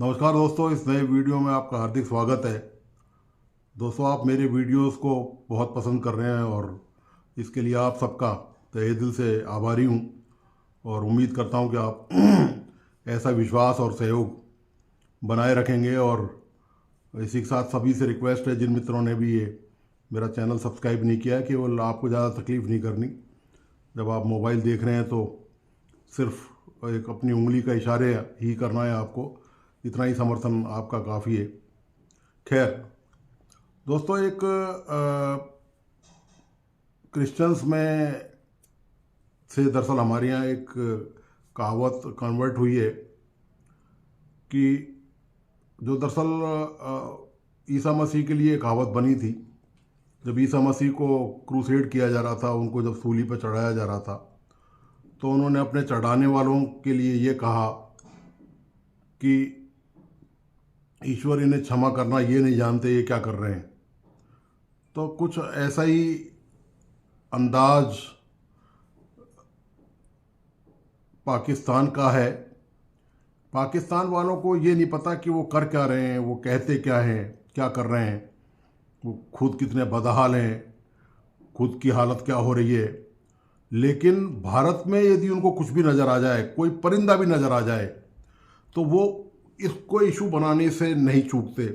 नमस्कार दोस्तों, इस नए वीडियो में आपका हार्दिक स्वागत है। दोस्तों, आप मेरे वीडियोस को बहुत पसंद कर रहे हैं और इसके लिए आप सबका तहे दिल से आभारी हूं और उम्मीद करता हूं कि आप ऐसा विश्वास और सहयोग बनाए रखेंगे। और इसी के साथ सभी से रिक्वेस्ट है, जिन मित्रों ने भी ये मेरा चैनल सब्सक्राइब नहीं किया है, केवल आपको ज़्यादा तकलीफ़ नहीं करनी। जब आप मोबाइल देख रहे हैं तो सिर्फ एक अपनी उंगली का इशारे ही करना है आपको, इतना ही समर्थन आपका काफ़ी है। खैर दोस्तों, एक क्रिश्चियंस में से दरअसल हमारे यहाँ एक कहावत कन्वर्ट हुई है कि जो दरअसल ईसा मसीह के लिए कहावत बनी थी। जब ईसा मसीह को क्रूसेड किया जा रहा था, उनको जब सूली पर चढ़ाया जा रहा था, तो उन्होंने अपने चढ़ाने वालों के लिए ये कहा कि ईश्वर इन्हें क्षमा करना, ये नहीं जानते ये क्या कर रहे हैं। तो कुछ ऐसा ही अंदाज पाकिस्तान का है। पाकिस्तान वालों को ये नहीं पता कि वो कर क्या रहे हैं, वो कहते क्या हैं, क्या कर रहे हैं, वो खुद कितने बदहाल हैं, खुद की हालत क्या हो रही है। लेकिन भारत में यदि उनको कुछ भी नज़र आ जाए, कोई परिंदा भी नज़र आ जाए, तो वो इसको इशू बनाने से नहीं चूकते।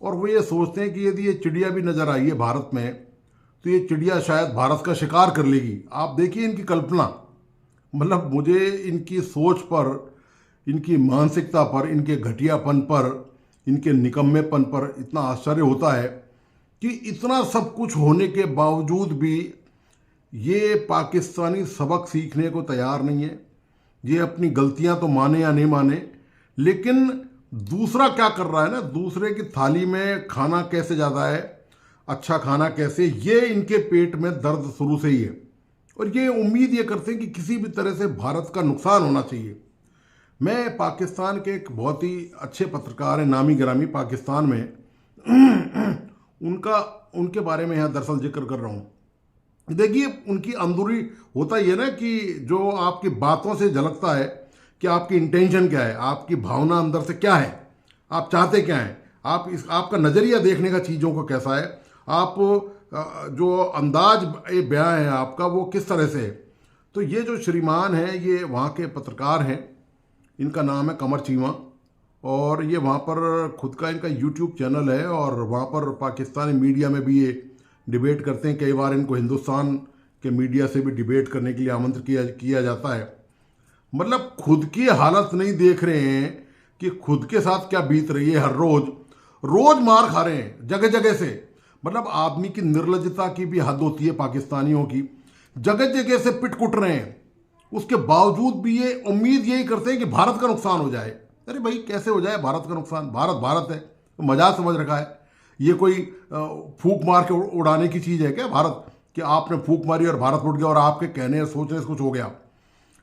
और वो ये सोचते हैं कि यदि ये चिड़िया भी नज़र आई है भारत में, तो ये चिड़िया शायद भारत का शिकार कर लेगी। आप देखिए इनकी कल्पना, मतलब मुझे इनकी सोच पर, इनकी मानसिकता पर, इनके घटियापन पर, इनके निकम्मेपन पर इतना आश्चर्य होता है कि इतना सब कुछ होने के बावजूद भी ये पाकिस्तानी सबक सीखने को तैयार नहीं है। ये अपनी गलतियां तो माने या नहीं माने, लेकिन दूसरा क्या कर रहा है ना, दूसरे की थाली में खाना कैसे ज़्यादा है, अच्छा खाना कैसे, ये इनके पेट में दर्द शुरू से ही है। और ये उम्मीद ये करते हैं कि किसी भी तरह से भारत का नुकसान होना चाहिए। मैं पाकिस्तान के एक बहुत ही अच्छे पत्रकार हैं, नामी गिरामी पाकिस्तान में, उनके बारे में यहाँ दरअसल जिक्र कर रहा हूँ। देखिए उनकी अंदरूनी होता ये ना कि जो आपकी बातों से झलकता है कि आपकी इंटेंशन क्या है, आपकी भावना अंदर से क्या है, आप चाहते क्या हैं, आपका नज़रिया देखने का चीज़ों को कैसा है, आप जो अंदाज बयां है आपका वो किस तरह से है। तो ये जो श्रीमान हैं, ये वहाँ के पत्रकार हैं, इनका नाम है कमर चीमा, और ये वहाँ पर खुद का इनका यूट्यूब चैनल है और वहाँ पर पाकिस्तानी मीडिया में भी ये डिबेट करते हैं। कई बार इनको हिंदुस्तान के मीडिया से भी डिबेट करने के लिए आमंत्रित किया जाता है। मतलब खुद की हालत नहीं देख रहे हैं कि खुद के साथ क्या बीत रही है। हर रोज मार खा रहे हैं जगह जगह से। मतलब आदमी की निर्लज्जता की भी हद होती है पाकिस्तानियों की। जगह जगह से पिट कुट रहे हैं, उसके बावजूद भी ये उम्मीद यही करते हैं कि भारत का नुकसान हो जाए। अरे भाई, कैसे हो जाए भारत का नुकसान? भारत भारत है, तो मजाक समझ रखा है। ये कोई फूक मार के उड़ाने की चीज़ है क्या भारत, कि आपने फूक मारी और भारत उड़ गया और आपके कहने सोचने से कुछ हो गया?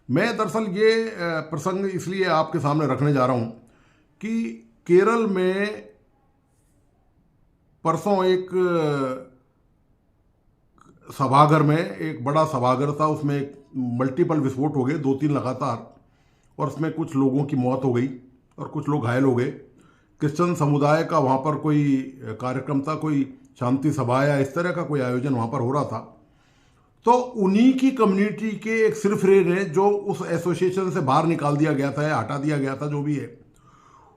मैं दरअसल ये प्रसंग इसलिए आपके सामने रखने जा रहा हूँ कि केरल में परसों एक सभागार में, एक बड़ा सभागार था, उसमें एक मल्टीपल विस्फोट हो गए, 2-3 लगातार, और उसमें कुछ लोगों की मौत हो गई और कुछ लोग घायल हो गए। क्रिश्चियन समुदाय का वहाँ पर कोई कार्यक्रम था, कोई शांति सभा या इस तरह का कोई आयोजन वहाँ पर हो रहा था। तो उन्हीं की कम्युनिटी के एक सिरफिरे ने, जो उस एसोसिएशन से बाहर निकाल दिया गया था या हटा दिया गया था, जो भी है,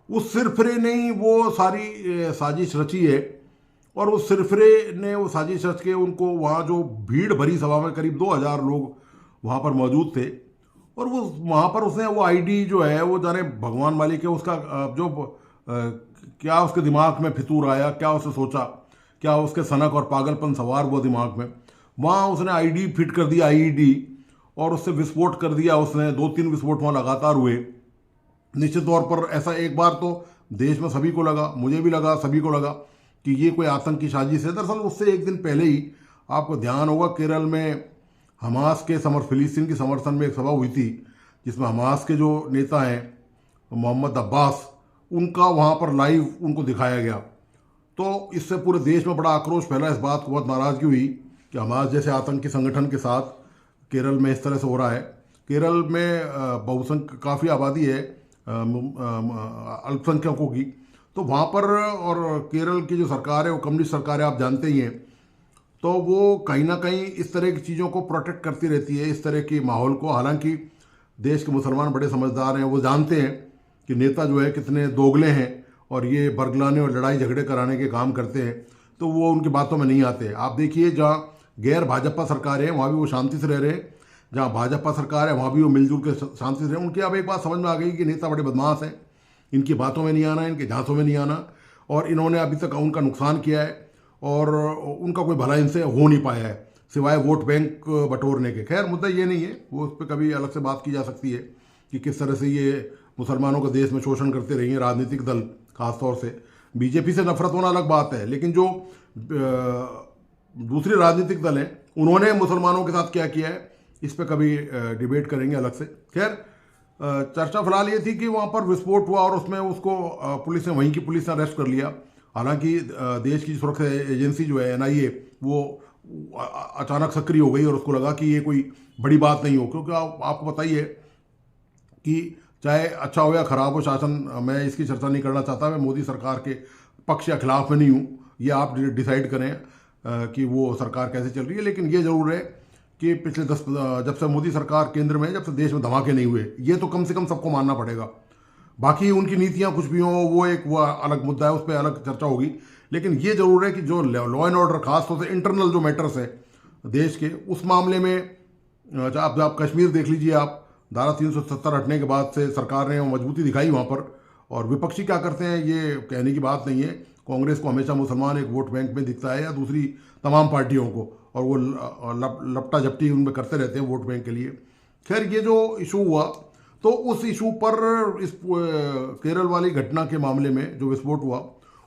उस सिरफिरे ने ही वो सारी साजिश रची है। और उस सिरफिरे ने वो साजिश रच के उनको, वहाँ जो भीड़ भरी सभा में करीब 2000 लोग वहाँ पर मौजूद थे, और वो वहाँ पर उसने वो आईडी जो है, वो जाने भगवान मालिक है उसका, जो क्या उसके दिमाग में फितूर आया, क्या उसने सोचा, क्या उसके सनक और पागलपन सवार हुआ दिमाग में, वहाँ उसने आईडी फिट कर दिया, आईईडी, और उससे विस्फोट कर दिया उसने। 2-3 विस्फोट वहाँ लगातार हुए। निश्चित तौर पर ऐसा एक बार तो देश में सभी को लगा, मुझे भी लगा, सभी को लगा कि ये कोई आतंकी साजिश है। दरअसल उससे एक दिन पहले ही आपको ध्यान होगा, केरल में हमास के फिलिस्तीन के समर्थन में एक सभा हुई थी, जिसमें हमास के जो नेता हैं मोहम्मद अब्बास, उनका वहाँ पर लाइव उनको दिखाया गया। तो इससे पूरे देश में बड़ा आक्रोश फैला, इस बात को बहुत नाराज़गी हुई कि हमास जैसे आतंकी संगठन के साथ केरल में इस तरह से हो रहा है। केरल में बहुसंख्यक काफ़ी आबादी है, अल्पसंख्यकों की, तो वहाँ पर, और केरल की जो सरकार है वो कम्युनिस्ट सरकार है, आप जानते ही हैं, तो वो कहीं ना कहीं इस तरह की चीज़ों को प्रोटेक्ट करती रहती है, इस तरह के माहौल को। हालांकि देश के मुसलमान बड़े समझदार हैं, वो जानते हैं कि नेता जो है कितने दोगले हैं और ये बरगलाने और लड़ाई झगड़े कराने के काम करते हैं, तो वो उनकी बातों में नहीं आते। आप देखिए, जहाँ गैर भाजपा सरकार है वहाँ भी वो शांति से रह रहे हैं, जहाँ भाजपा सरकार है वहाँ भी वो मिलजुल के शांति से रहे हैं। उनकी अब एक बात समझ में आ गई कि नेता बड़े बदमाश हैं, इनकी बातों में नहीं आना, इनके झांसों में नहीं आना, और इन्होंने अभी तक उनका नुकसान किया है और उनका कोई भला इनसे हो नहीं पाया है सिवाय वोट बैंक बटोरने के। खैर, मुद्दा ये नहीं है, वो उस पर कभी अलग से बात की जा सकती है कि किस तरह से ये मुसलमानों का देश में शोषण करते रही हैं राजनीतिक दल। खासतौर से बीजेपी से नफरत होना अलग बात है, लेकिन जो दूसरे राजनीतिक दल हैं उन्होंने मुसलमानों के साथ क्या किया है, इस पर कभी डिबेट करेंगे अलग से। खैर, चर्चा फिलहाल ये थी कि वहाँ पर विस्फोट हुआ और उसमें उसको पुलिस ने, वहीं की पुलिस ने अरेस्ट कर लिया। हालांकि देश की सुरक्षा एजेंसी जो है NIA, वो अचानक सक्रिय हो गई और उसको लगा कि ये कोई बड़ी बात नहीं हो, क्योंकि आपको बताइए कि चाहे अच्छा हो या खराब हो शासन, मैं इसकी चर्चा नहीं करना चाहता, मैं मोदी सरकार के पक्ष या खिलाफ में नहीं हूँ, ये आप डिसाइड करें कि वो सरकार कैसे चल रही है। लेकिन ये जरूर है कि पिछले जब से मोदी सरकार केंद्र में, जब से देश में धमाके नहीं हुए, ये तो कम से कम सबको मानना पड़ेगा। बाकी उनकी नीतियां कुछ भी हों, वो अलग मुद्दा है, उस पर अलग चर्चा होगी। लेकिन ये जरूर है कि जो लॉ एंड ऑर्डर, खासतौर से इंटरनल जो मैटर्स है देश के, उस मामले में आप कश्मीर देख लीजिए, आप धारा 370 हटने के बाद से सरकार ने मजबूती दिखाई वहाँ पर। और विपक्षी क्या करते हैं ये कहने की बात नहीं है, कांग्रेस को हमेशा मुसलमान एक वोट बैंक में दिखता है, या दूसरी तमाम पार्टियों को, और वो लपटा झपटी उनमें करते रहते हैं वोट बैंक के लिए। खैर, ये जो इशू हुआ, तो उस इशू पर, इस केरल वाली घटना के मामले में जो विस्फोट हुआ,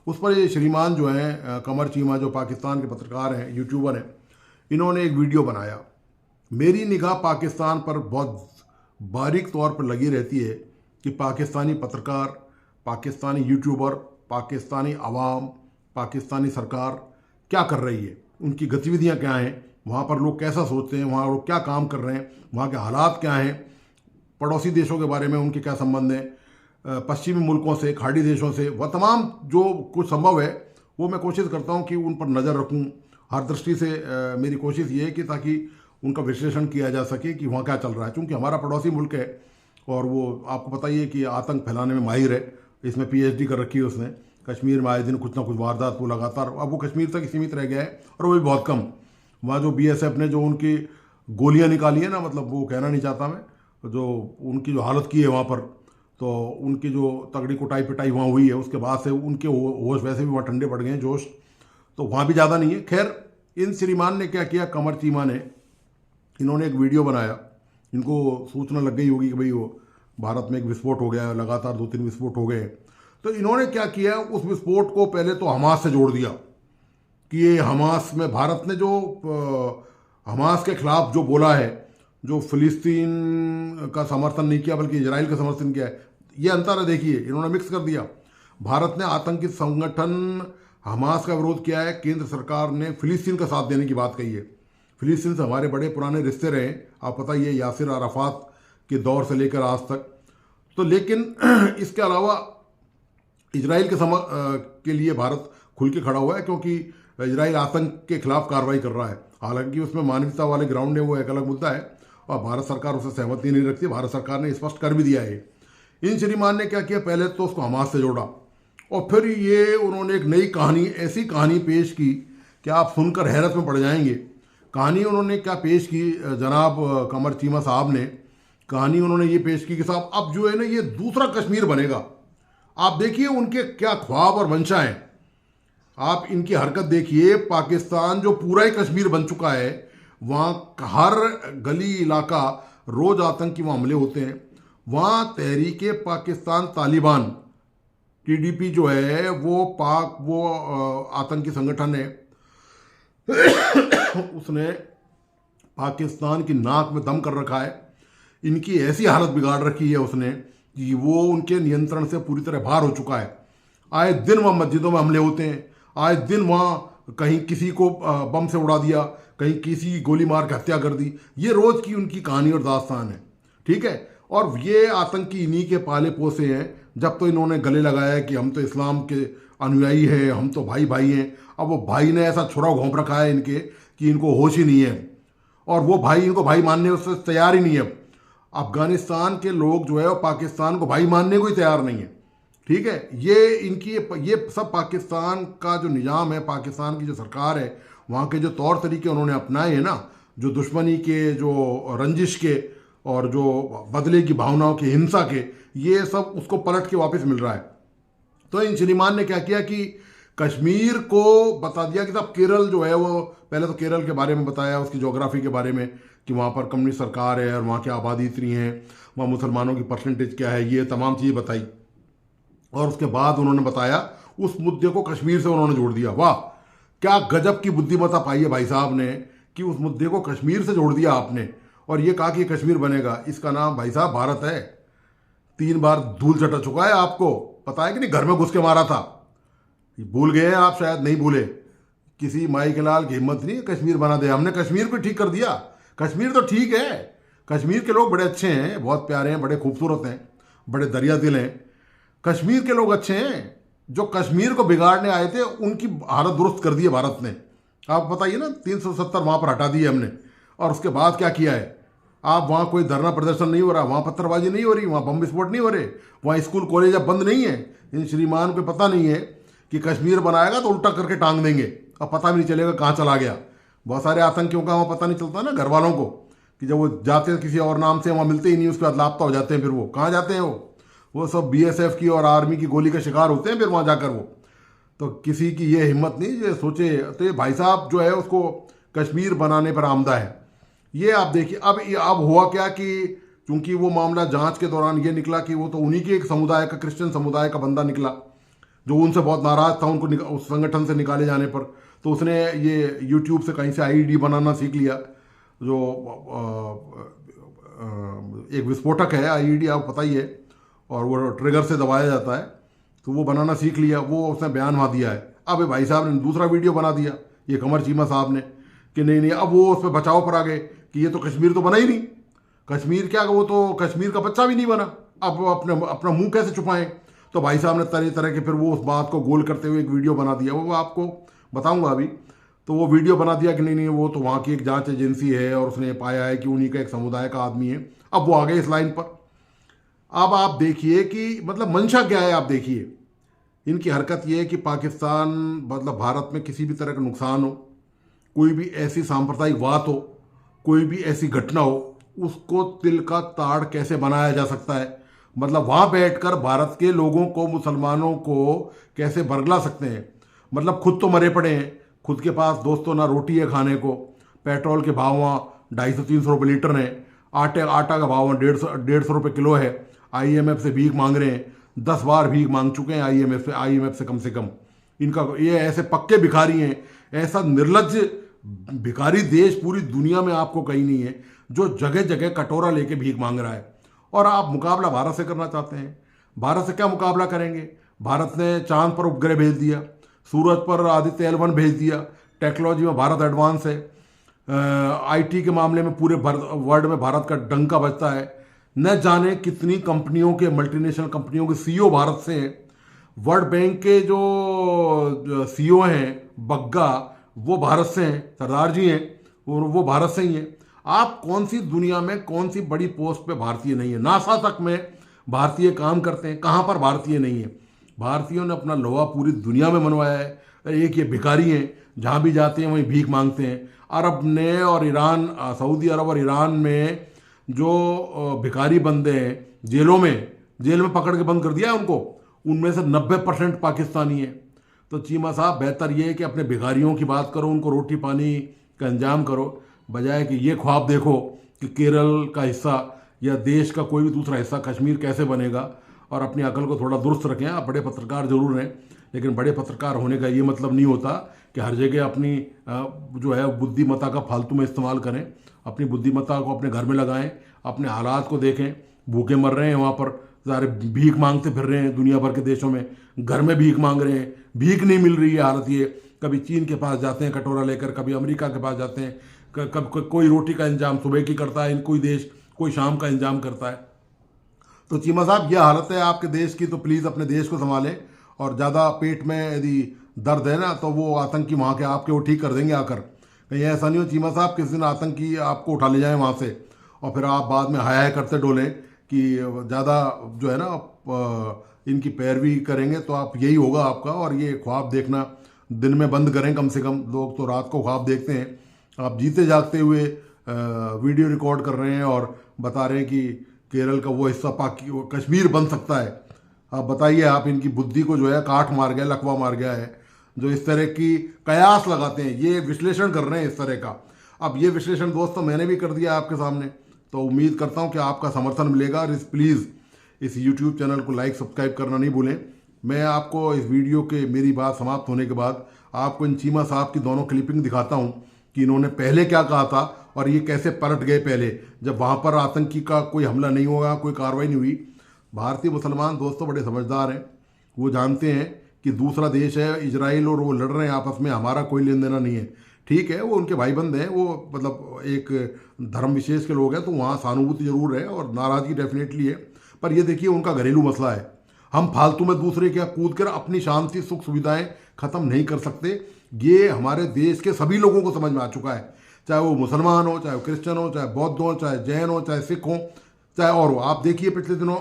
उस पर ये श्रीमान जो हैं कमर चीमा, जो पाकिस्तान के पत्रकार हैं, यूट्यूबर हैं, इन्होंने एक वीडियो बनाया। मेरी निगाह पाकिस्तान पर बहुत बारीक तौर पर लगी रहती है कि पाकिस्तानी पत्रकार, पाकिस्तानी यूट्यूबर, पाकिस्तानी आवाम, पाकिस्तानी सरकार क्या कर रही है, उनकी गतिविधियां क्या हैं, वहाँ पर लोग कैसा सोचते हैं, वहाँ लोग क्या काम कर रहे हैं, वहाँ के हालात क्या हैं, पड़ोसी देशों के बारे में उनके क्या संबंध हैं, पश्चिमी मुल्कों से, खाड़ी देशों से, वह तमाम जो कुछ संभव है वो मैं कोशिश करता हूँ कि उन पर नज़र रखूँ हर दृष्टि से। मेरी कोशिश ये है कि ताकि उनका विश्लेषण किया जा सके कि वहाँ क्या चल रहा है, क्योंकि हमारा पड़ोसी मुल्क है और वो आपको पता ही है कि आतंक फैलाने में माहिर है, इसमें PhD कर रखी है उसने। कश्मीर में आए दिन कुछ ना कुछ वारदात वो लगातार, अब वो कश्मीर तक सीमित रह गया है, और वो भी बहुत कम। वहाँ जो BSF ने जो उनकी गोलियाँ निकाली है ना, मतलब वो कहना नहीं चाहता मैं, जो उनकी जो हालत की है वहाँ पर, तो उनकी जो तगड़ी कुटाई पिटाई वहाँ हुई है, उसके बाद से उनके होश वैसे भी वहाँ ठंडे पड़ गए हैं, जोश तो वहाँ भी ज़्यादा नहीं है। खैर, इन श्रीमान ने क्या किया, कमर चीमा ने, इन्होंने एक वीडियो बनाया। इनको सूचना लग गई होगी कि भाई वो भारत में एक विस्फोट हो गया है, लगातार 2-3 विस्फोट हो गए। तो इन्होंने क्या किया, उस विस्फोट को पहले तो हमास से जोड़ दिया कि ये हमास में, भारत ने जो हमास के खिलाफ जो बोला है, जो फिलिस्तीन का समर्थन नहीं किया बल्कि इजराइल का समर्थन किया है, ये अंतर है। देखिए, इन्होंने मिक्स कर दिया। भारत ने आतंकी संगठन हमास का विरोध किया है, केंद्र सरकार ने फिलिस्तीन का साथ देने की बात कही है। फिलिस्तीन से हमारे बड़े पुराने रिश्ते रहे, आप पता ही है, यासिर अराफात के दौर से लेकर आज तक। तो लेकिन इसके अलावा इजराइल के लिए भारत खुल के खड़ा हुआ है, क्योंकि इजराइल आतंक के खिलाफ कार्रवाई कर रहा है। हालांकि उसमें मानवता वाले ग्राउंड है, वो एक अलग मुद्दा है, और भारत सरकार उससे सहमति नहीं रखती। भारत सरकार ने स्पष्ट कर भी दिया है। इन श्रीमान ने क्या किया, पहले तो उसको हमास से जोड़ा, और फिर ये उन्होंने एक नई कहानी, ऐसी कहानी पेश की कि आप सुनकर हैरत में पड़ जाएंगे। कहानी उन्होंने क्या पेश की, जनाब कमर चीमा साहब ने, कहानी उन्होंने ये पेश की कि साहब अब जो है ना, ये दूसरा कश्मीर बनेगा। आप देखिए उनके क्या ख्वाब और मंशा हैं, आप इनकी हरकत देखिए। पाकिस्तान जो पूरा ही कश्मीर बन चुका है, वहाँ हर गली इलाका रोज आतंकी हमले होते हैं। वहाँ तहरीके पाकिस्तान तालिबान, TDP जो है, वो आतंकी संगठन है, उसने पाकिस्तान की नाक में दम कर रखा है। इनकी ऐसी हालत बिगाड़ रखी है उसने कि वो उनके नियंत्रण से पूरी तरह बाहर हो चुका है। आए दिन वहाँ मस्जिदों में हमले होते हैं, आए दिन वहाँ कहीं किसी को बम से उड़ा दिया, कहीं किसी गोली मार के हत्या कर दी। ये रोज की उनकी कहानी और दास्तान है, ठीक है। और ये आतंकी इन्हीं के पाले पोसे हैं। जब तो इन्होंने गले लगाया कि हम तो इस्लाम के अनुयायी हैं, हम तो भाई भाई हैं। अब वो भाई ने ऐसा छुरा घोंप रखा है इनके कि इनको होश ही नहीं है, और वो भाई इनको भाई मानने से तैयार ही नहीं है। अफगानिस्तान के लोग जो है वो पाकिस्तान को भाई मानने को ही तैयार नहीं है। ठीक है, ये सब पाकिस्तान का जो निज़ाम है, पाकिस्तान की जो सरकार है, वहाँ के जो तौर तरीके उन्होंने अपनाए हैं ना, जो दुश्मनी के, जो रंजिश के, और जो बदले की भावनाओं की, हिंसा के, ये सब उसको पलट के वापस मिल रहा है। तो इन श्रीमान ने क्या किया कि कश्मीर को बता दिया कि साहब केरल जो है वो, पहले तो केरल के बारे में बताया, उसकी ज्योग्राफी के बारे में कि वहाँ पर कम्युनिस्ट सरकार है और वहाँ की आबादी इतनी है, वहाँ मुसलमानों की परसेंटेज क्या है, ये तमाम चीज़ें बताई। और उसके बाद उन्होंने बताया, उस मुद्दे को कश्मीर से उन्होंने जोड़ दिया। वाह, क्या गजब की बुद्धिमत्ता पाई है भाई साहब ने कि उस मुद्दे को कश्मीर से जोड़ दिया आपने, और ये कहा कि कश्मीर बनेगा। इसका नाम भाई साहब भारत है। 3 बार धूल चटा चुका है, आपको पता है कि नहीं, घर में घुस के मारा था। भूल गए हैं आप, शायद नहीं भूले। किसी माई के लाल की हिम्मत नहीं कश्मीर बना दे। हमने कश्मीर को ठीक कर दिया। कश्मीर तो ठीक है, कश्मीर के लोग बड़े अच्छे हैं, बहुत प्यारे हैं, बड़े खूबसूरत हैं, बड़े दरिया दिल हैं। कश्मीर के लोग अच्छे हैं। जो कश्मीर को बिगाड़ने आए थे उनकी हालत दुरुस्त कर दी है भारत ने। आप बताइए ना, 370 वहाँ पर हटा दिए हमने, और उसके बाद क्या किया है। आप वहाँ कोई धरना प्रदर्शन नहीं हो रहा, वहाँ पत्थरबाजी नहीं हो रही, वहाँ बम विस्फोट नहीं हो रहे, वहाँ स्कूल कॉलेज अब बंद नहीं है। इन श्रीमान को पता नहीं है कि कश्मीर बनाएगा तो उल्टा करके टांग देंगे, अब पता भी नहीं चलेगा कहाँ चला गया। बहुत सारे आतंकियों का वहाँ पता नहीं चलता ना घर वालों को, कि जब वो जाते हैं किसी और नाम से, वहाँ मिलते ही नहीं, उसके बाद लापता हो जाते हैं। फिर वो कहाँ जाते हैं, वो सब BSF की और आर्मी की गोली का शिकार होते हैं फिर वहाँ जाकर। वो तो किसी की ये हिम्मत नहीं ये सोचे। तो ये भाई साहब जो है उसको कश्मीर बनाने पर आमदा है। ये आप देखिए, अब हुआ क्या कि चूंकि वो मामला जांच के दौरान ये निकला कि वो तो उन्हीं के एक समुदाय का, क्रिश्चियन समुदाय का बंदा निकला, जो उनसे बहुत नाराज था उनको उस संगठन से निकाले जाने पर। तो उसने ये YouTube से कहीं से IED बनाना सीख लिया, जो एक विस्फोटक है IED, आपको पता ही है, और वो ट्रिगर से दबाया जाता है। तो वो बनाना सीख लिया, वो उसने बयान वहाँ दिया है। अब भाई साहब ने दूसरा वीडियो बना दिया, ये कमर चीमा साहब ने, कि नहीं, अब वो उस पर बचाव पर आ गए कि ये तो कश्मीर तो बना ही नहीं। कश्मीर क्या, वो तो कश्मीर का बच्चा भी नहीं बना। अब अपना मुंह कैसे छुपाएं। तो भाई साहब ने तरह तरह के फिर वो उस बात को गोल करते हुए एक वीडियो बना दिया, वो आपको बताऊंगा अभी। तो वो वीडियो बना दिया कि नहीं, वो तो वहाँ की एक जांच एजेंसी है और उसने पाया है कि उन्हीं का एक समुदाय का आदमी है। अब वो आ गए इस लाइन पर। अब आप देखिए कि मतलब मंशा क्या है। आप देखिए इनकी हरकत ये है कि पाकिस्तान, मतलब भारत में किसी भी तरह का नुकसान हो, कोई भी ऐसी सांप्रदायिक बात हो, कोई भी ऐसी घटना हो, उसको तिल का ताड़ कैसे बनाया जा सकता है। मतलब वहाँ बैठकर भारत के लोगों को, मुसलमानों को कैसे बरगला सकते हैं। मतलब खुद तो मरे पड़े हैं, खुद के पास दोस्तों ना रोटी है खाने को, पेट्रोल के भाव वहाँ 250-300 रुपये लीटर हैं, आटा का भाव 150 रुपये किलो है। IMF से भीख मांग रहे हैं, 10 बार भीख मांग चुके हैं IMF से कम से कम। इनका ये ऐसे पक्के भिखारी हैं, ऐसा निर्लज्ज भिखारी देश पूरी दुनिया में आपको कहीं नहीं है, जो जगह जगह कटोरा लेके भीख मांग रहा है। और आप मुकाबला भारत से करना चाहते हैं। भारत से क्या मुकाबला करेंगे। भारत ने चांद पर उपग्रह भेज दिया, सूरज पर आदित्य L1 भेज दिया, टेक्नोलॉजी में भारत एडवांस है, IT के मामले में पूरे वर्ल्ड में भारत का डंका बजता है। न जाने कितनी कंपनियों के, मल्टीनेशनल कंपनियों के CEO भारत से हैं। वर्ल्ड बैंक के जो CEO हैं बग्गा, वो भारत से हैं, सरदार जी हैं, और वो भारत से ही हैं। आप कौन सी दुनिया में कौन सी बड़ी पोस्ट पे भारतीय नहीं है। नासा तक में भारतीय काम करते हैं, कहाँ पर भारतीय नहीं है। भारतीयों ने अपना लोहा पूरी दुनिया में मनवाया है। एक ये भिखारी हैं, जहाँ भी जाते हैं वहीं भीख मांगते हैं। अरब ने और ईरान, सऊदी अरब और ईरान में जो भिखारी बंदे हैं जेल में पकड़ के बंद कर दिया है उनको, उनमें से 90% पाकिस्तानी है। तो चीमा साहब, बेहतर ये है कि अपने भिखारियों की बात करो, उनको रोटी पानी का इंतजाम करो, बजाय कि ये ख्वाब देखो कि केरल का हिस्सा या देश का कोई भी दूसरा हिस्सा कश्मीर कैसे बनेगा। और अपनी अकल को थोड़ा दुरुस्त रखें। आप बड़े पत्रकार जरूर हैं, लेकिन बड़े पत्रकार होने का ये मतलब नहीं होता कि हर जगह अपनी जो है बुद्धिमत्ता का फालतू में इस्तेमाल करें। अपनी बुद्धिमत्ता को अपने घर में लगाएं, अपने हालात को देखें। भूखे मर रहे हैं वहाँ पर, सारे भीख मांगते फिर रहे हैं दुनिया भर के देशों में, घर में भीख मांग रहे हैं, भीख नहीं मिल रही है हालत ये। कभी चीन के पास जाते हैं कटोरा लेकर, कभी अमेरिका के पास जाते हैं, कोई रोटी का इंतजाम सुबह की करता है कोई देश, कोई शाम का इंतजाम करता है। तो चीमा साहब, ये हालत है आपके देश की, तो प्लीज़ अपने देश को संभालें। और ज़्यादा पेट में यदि दर्द है ना, तो वो आतंकी वहाँ के आपके वो ठीक कर देंगे आकर। कहीं ऐसा नहीं हो चीमा साहब किस दिन आतंकी आपको उठा ले जाए वहाँ से, और फिर आप बाद में हाय हाय करते डोलें कि ज़्यादा जो है ना इनकी पैरवी करेंगे तो आप यही होगा आपका। और ये ख्वाब देखना दिन में बंद करें कम से कम। लोग तो रात को ख्वाब देखते हैं। आप जीते जागते हुए वीडियो रिकॉर्ड कर रहे हैं और बता रहे हैं कि केरल का वो हिस्सा कश्मीर बन सकता है। आप बताइए, आप इनकी बुद्धि को जो है काट मार गया, लकवा मार गया है। जो इस तरह की कयास लगाते हैं, ये विश्लेषण कर रहे हैं इस तरह का। अब ये विश्लेषण दोस्तों मैंने भी कर दिया आपके सामने, तो उम्मीद करता हूँ कि आपका समर्थन मिलेगा। और प्लीज़ इस यूट्यूब चैनल को लाइक सब्सक्राइब करना नहीं भूलें। मैं आपको इस वीडियो के मेरी बात समाप्त होने के बाद आपको इन चीमा साहब की दोनों क्लिपिंग दिखाता हूँ कि इन्होंने पहले क्या कहा था और ये कैसे पलट गए पहले, जब वहाँ पर आतंकी का कोई हमला नहीं होगा, कोई कार्रवाई नहीं हुई। भारतीय मुसलमान दोस्तों बड़े समझदार हैं। वो जानते हैं कि दूसरा देश है इजराइल और वो लड़ रहे हैं आपस में, हमारा कोई लेन देना नहीं है। ठीक है, वो उनके भाई बंद हैं, वो मतलब एक धर्म विशेष के लोग हैं, तो वहाँ सहानुभूति जरूर है और नाराज़गी डेफिनेटली है। पर ये देखिए उनका घरेलू मसला है। हम फालतू में दूसरे के कूद कर अपनी शांति सुख सुविधाएं खत्म नहीं कर सकते। ये हमारे देश के सभी लोगों को समझ में आ चुका है, चाहे वो मुसलमान हो, चाहे वो क्रिश्चियन हो, चाहे बौद्ध हो, चाहे जैन हो, चाहे सिख हो, चाहे और हो। आप देखिए पिछले दिनों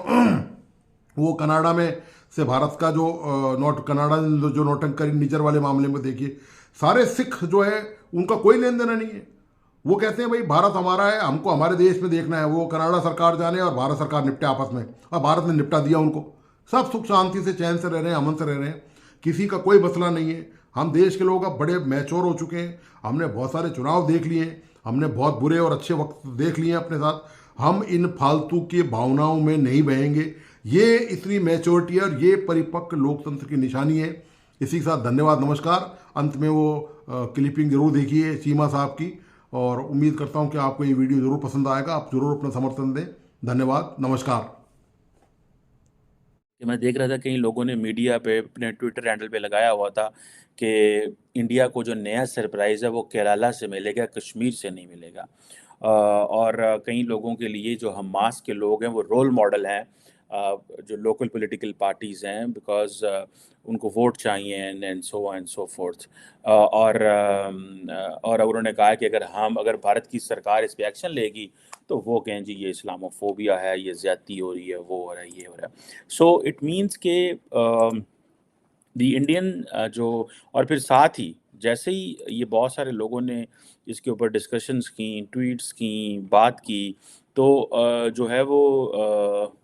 वो कनाडा में से भारत का जो नोट कनाडा ने जो नोटंकी निजर वाले मामले में देखिए, सारे सिख जो है उनका कोई लेन देना नहीं है। वो कहते हैं भाई भारत हमारा है, हमको हमारे देश में देखना है। वो कनाडा सरकार जाने और भारत सरकार निपटे आपस में, और भारत ने निपटा दिया उनको। सब सुख शांति से चैन से रह रहे हैं, अमन से रह रहे हैं, किसी का कोई मसला नहीं है। हम देश के लोग अब बड़े मैच्योर हो चुके हैं। हमने बहुत सारे चुनाव देख लिए हैं, हमने बहुत बुरे और अच्छे वक्त देख लिए हैं अपने साथ। हम इन फालतू की भावनाओं में नहीं बहेंगे। ये इतनी मैच्योरिटी और ये परिपक्व लोकतंत्र की निशानी है। इसी के साथ धन्यवाद, नमस्कार। अंत में वो क्लिपिंग जरूर देखिए चीमा साहब की, और उम्मीद करता हूं कि आपको ये वीडियो जरूर पसंद आएगा। आप जरूर अपना समर्थन दें। धन्यवाद, नमस्कार। कि मैं देख रहा था कई लोगों ने मीडिया पे अपने ट्विटर हैंडल पे लगाया हुआ था कि इंडिया को जो नया सरप्राइज़ है वो केरला से मिलेगा, कश्मीर से नहीं मिलेगा। और कई लोगों के लिए जो हमास के लोग हैं वो रोल मॉडल हैं, जो लोकल पॉलिटिकल पार्टीज़ हैं, बिकॉज़ उनको वोट चाहिए एंड सो फोर्थ। और उन्होंने कहा कि अगर भारत की सरकार इस पे एक्शन लेगी तो वो कहें जी ये इस्लामोफोबिया है, ये ज़्यादती हो रही है, वो हो रहा है, ये हो रहा है। सो इट मीन्स के द इंडियन जो, और फिर साथ ही जैसे ही ये बहुत सारे लोगों ने इसके ऊपर डिस्कशंस की, ट्वीट्स की, बात की, तो जो है वो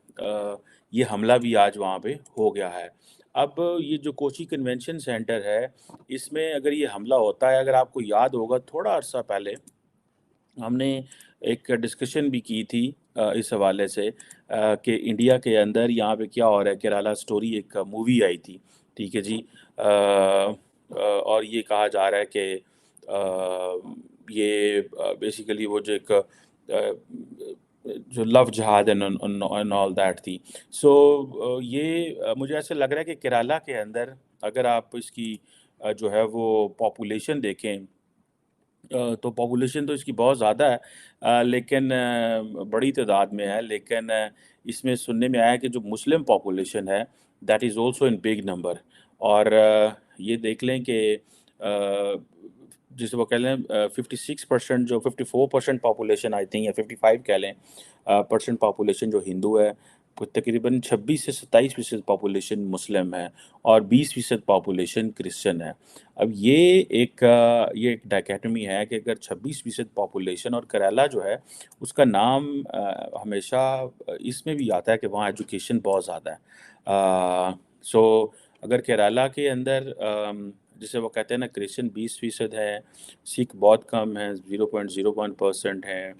ये हमला भी आज वहाँ पे हो गया है। अब ये जो कोची कन्वेंशन सेंटर है, इसमें अगर ये हमला होता है, अगर आपको याद होगा थोड़ा अर्सा पहले हमने एक डिस्कशन भी की थी इस हवाले से कि इंडिया के अंदर यहाँ पे क्या हो रहा है। केरला स्टोरी एक मूवी आई थी, ठीक है जी। और ये कहा जा रहा है कि ये बेसिकली वो जो एक जो लव जिहाद एंड ऑल दैट थी। सो ये मुझे ऐसे लग रहा है कि केरला के अंदर अगर आप इसकी जो है वो पॉपुलेशन देखें, तो पॉपुलेशन तो इसकी बहुत ज़्यादा है, लेकिन बड़ी तादाद में है। लेकिन इसमें सुनने में आया है कि जो मुस्लिम पॉपुलेशन है that is also in big number. और ये देख लें कि जिसे वो कह लें 56% जो 54% पॉपुलेशन आई थिंक, या 55 कह लें परसेंट पॉपुलेशन जो हिंदू है, कुछ तकरीबन 26 से 27% पॉपुलेशन मुस्लिम है, और 20% पॉपुलेशन क्रिश्चियन है। अब ये एक डायकोटमी है कि अगर 26% पॉपुलेशन, और केरला जो है उसका नाम हमेशा इसमें भी आता है कि वहाँ एजुकेशन बहुत ज़्यादा है। सो अगर केरला के अंदर जिसे वो कहते हैं ना क्रिश्चियन 20% है, सिख बहुत कम है, 0.01% है,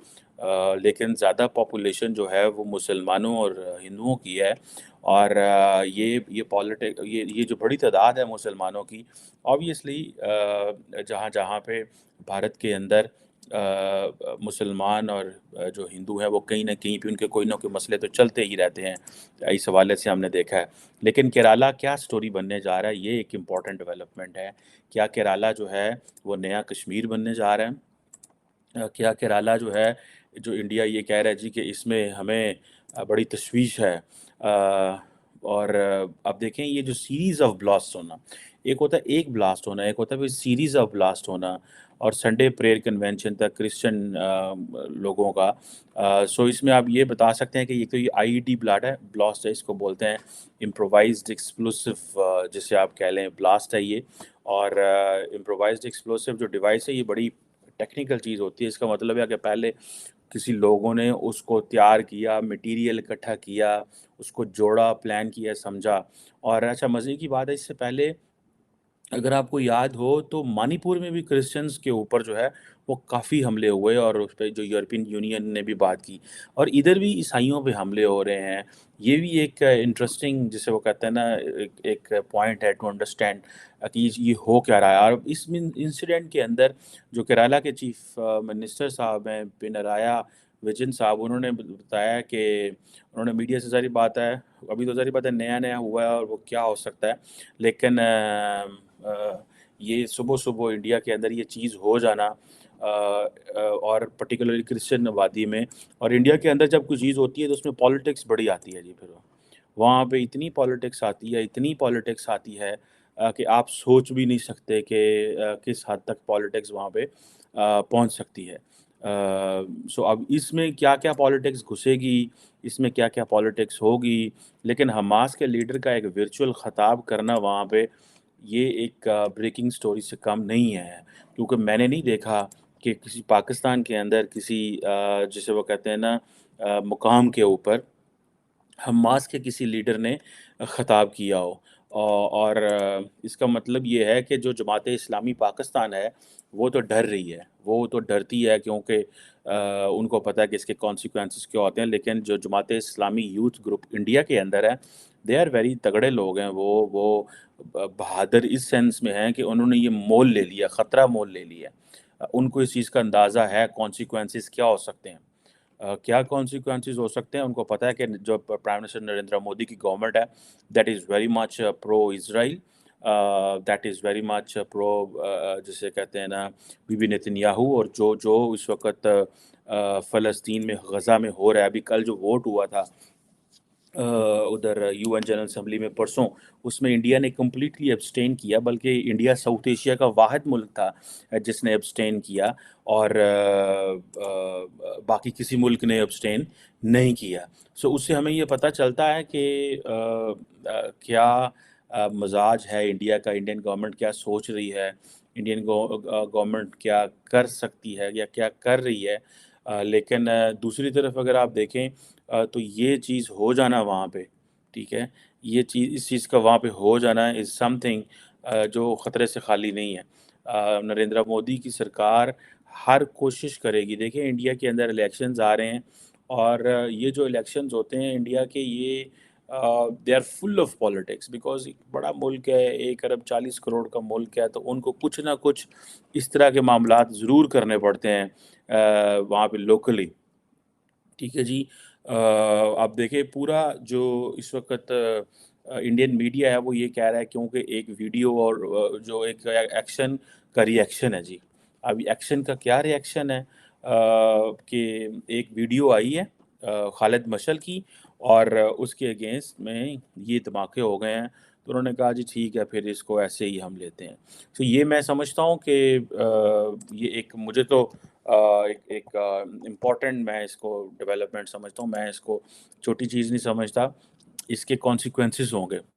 लेकिन ज़्यादा पॉपुलेशन जो है वो मुसलमानों और हिंदुओं की है। और ये जो बड़ी तादाद है मुसलमानों की, ऑब्वियसली जहाँ जहाँ पे भारत के अंदर मुसलमान और जो हिंदू हैं वो कहीं न कहीं पे उनके कोई ना कोई मसले तो चलते ही रहते हैं, इस हवाले से हमने देखा है। लेकिन केरला क्या स्टोरी बनने जा रहा है, ये एक इम्पॉर्टेंट डेवलपमेंट है। क्या केरला जो है वो नया कश्मीर बनने जा रहा है? क्या केरला जो है, जो इंडिया ये कह रहा है जी कि इसमें हमें बड़ी तशवीश है। और अब देखें ये जो सीरीज़ ऑफ ब्लास्ट होना, एक होता है एक ब्लास्ट होना, एक होता है फिर सीरीज़ ऑफ ब्लास्ट होना, और संडे प्रेयर कन्वेंशन था क्रिश्चियन लोगों का। सो इसमें आप ये बता सकते हैं कि ये तो ये आईईडी ब्लास्ट है, इसको बोलते हैं इम्प्रोवाइज्ड एक्सप्लोसिव, जिसे आप कह लें ब्लास्ट है ये। और इम्प्रोवाइज्ड एक्सप्लोसिव जो डिवाइस है ये बड़ी टेक्निकल चीज़ होती है। इसका मतलब है कि पहले किसी लोगों ने उसको तैयार किया, मटेरियल इकट्ठा किया, उसको जोड़ा, प्लान किया, समझा। और अच्छा मज़े की बात है, इससे पहले अगर आपको याद हो तो मणिपुर में भी क्रिश्चियंस के ऊपर जो है वो काफ़ी हमले हुए, और उस पे जो यूरोपियन यूनियन ने भी बात की, और इधर भी ईसाइयों पे हमले हो रहे हैं। ये भी एक इंटरेस्टिंग, जिसे वो कहते हैं ना, एक पॉइंट है टू अंडरस्टैंड कि ये हो क्या रहा है। और इस इंसिडेंट के अंदर जो केरला के चीफ मिनिस्टर साहब हैं पिनराया विजयन साहब, उन्होंने बताया कि उन्होंने मीडिया से ज़ाहिर बात है, अभी तो ज़ाहिर बात है नया नया हुआ है और वो क्या हो सकता है, लेकिन ये सुबह-सुबह इंडिया के अंदर ये चीज़ हो जाना, और पर्टिकुलरली क्रिश्चियन आबादी में, और इंडिया के अंदर जब कोई चीज़ होती है तो उसमें पॉलिटिक्स बड़ी आती है जी फिर। वहाँ पे इतनी पॉलिटिक्स आती है, इतनी पॉलिटिक्स आती है कि आप सोच भी नहीं सकते कि किस हद तक पॉलिटिक्स वहाँ पे पहुँच सकती है। सो अब इसमें क्या-क्या पॉलिटिक्स घुसेगी, इसमें क्या-क्या पॉलिटिक्स होगी, लेकिन हमास के लीडर का एक वर्चुअल खिताब करना वहाँ पे, ये एक ब्रेकिंग स्टोरी से कम नहीं है। क्योंकि मैंने नहीं देखा कि किसी पाकिस्तान के अंदर किसी जिसे वो कहते हैं ना मुकाम के ऊपर हमास के किसी लीडर ने ख़िताब किया हो। और इसका मतलब ये है कि जो जमात-ए-इस्लामी पाकिस्तान है, वो तो डर रही है। वो तो डरती है क्योंकि उनको पता है कि इसके कॉन्सिक्वेंसेस क्या होते हैं। लेकिन जो जमात-ए-इस्लामी यूथ ग्रुप इंडिया के अंदर है, दे आर वेरी तगड़े लोग हैं। वो बहादुर इस सेंस में हैं कि उन्होंने ये मोल ले लिया, खतरा मोल ले लिया। उनको इस चीज़ का अंदाज़ा है कॉन्सिक्वेंसेस क्या हो सकते हैं। क्या कॉन्सिक्वेंसेस हो सकते हैं, उनको पता है कि जो प्राइम मिनिस्टर नरेंद्र मोदी की गवर्नमेंट है, that is very much pro Israel, that is very much pro, जिसे कहते हैं ना, बीबी नेतन्याहू। और जो जो इस वक्त फ़लस्तीन में, गज़ा में हो रहा है, अभी कल जो वोट हुआ था उधर यूएन जनरल असेंबली में परसों, उसमें इंडिया ने कम्प्लीटली एब्सटेन किया, बल्कि इंडिया साउथ एशिया का वाहिद मुल्क था जिसने एब्सटेन किया, और बाकी किसी मुल्क ने एब्सटेन नहीं किया। सो उससे हमें ये पता चलता है कि क्या मजाज है इंडिया का, इंडियन गवर्नमेंट क्या सोच रही है, इंडियन गवर्नमेंट क्या कर सकती है या क्या कर रही है। लेकिन दूसरी तरफ अगर आप देखें तो ये चीज़ हो जाना वहाँ पे, ठीक है? ये चीज़, इस चीज़ का वहाँ पे हो जाना इज़ समथिंग जो ख़तरे से खाली नहीं है। नरेंद्र मोदी की सरकार हर कोशिश करेगी। देखिए इंडिया के अंदर इलेक्शंस आ रहे हैं, और ये जो इलेक्शंस होते हैं इंडिया के, ये they are full of politics, because एक बड़ा मुल्क है, 1 अरब 40 करोड़ का मुल्क है, तो उनको कुछ ना कुछ इस तरह के मामलात ज़रूर करने पड़ते हैं वहाँ पे लोकली। ठीक है जी। आप देखिए पूरा जो इस वक़्त इंडियन मीडिया है वो ये कह रहा है, क्योंकि एक वीडियो और जो एक एक्शन का रिएक्शन है जी। अब एक्शन का क्या रिएक्शन है कि एक वीडियो आई है खालिद मशअल की, और उसके अगेंस्ट में ये धमाके हो गए हैं। तो उन्होंने कहा जी ठीक है, फिर इसको ऐसे ही हम लेते हैं। तो ये मैं समझता हूँ कि ये एक, मुझे तो इम्पोर्टेंट मैं इसको डेवलपमेंट समझता हूँ। मैं इसको छोटी चीज़ नहीं समझता, इसके कॉन्सिक्वेंसेस होंगे।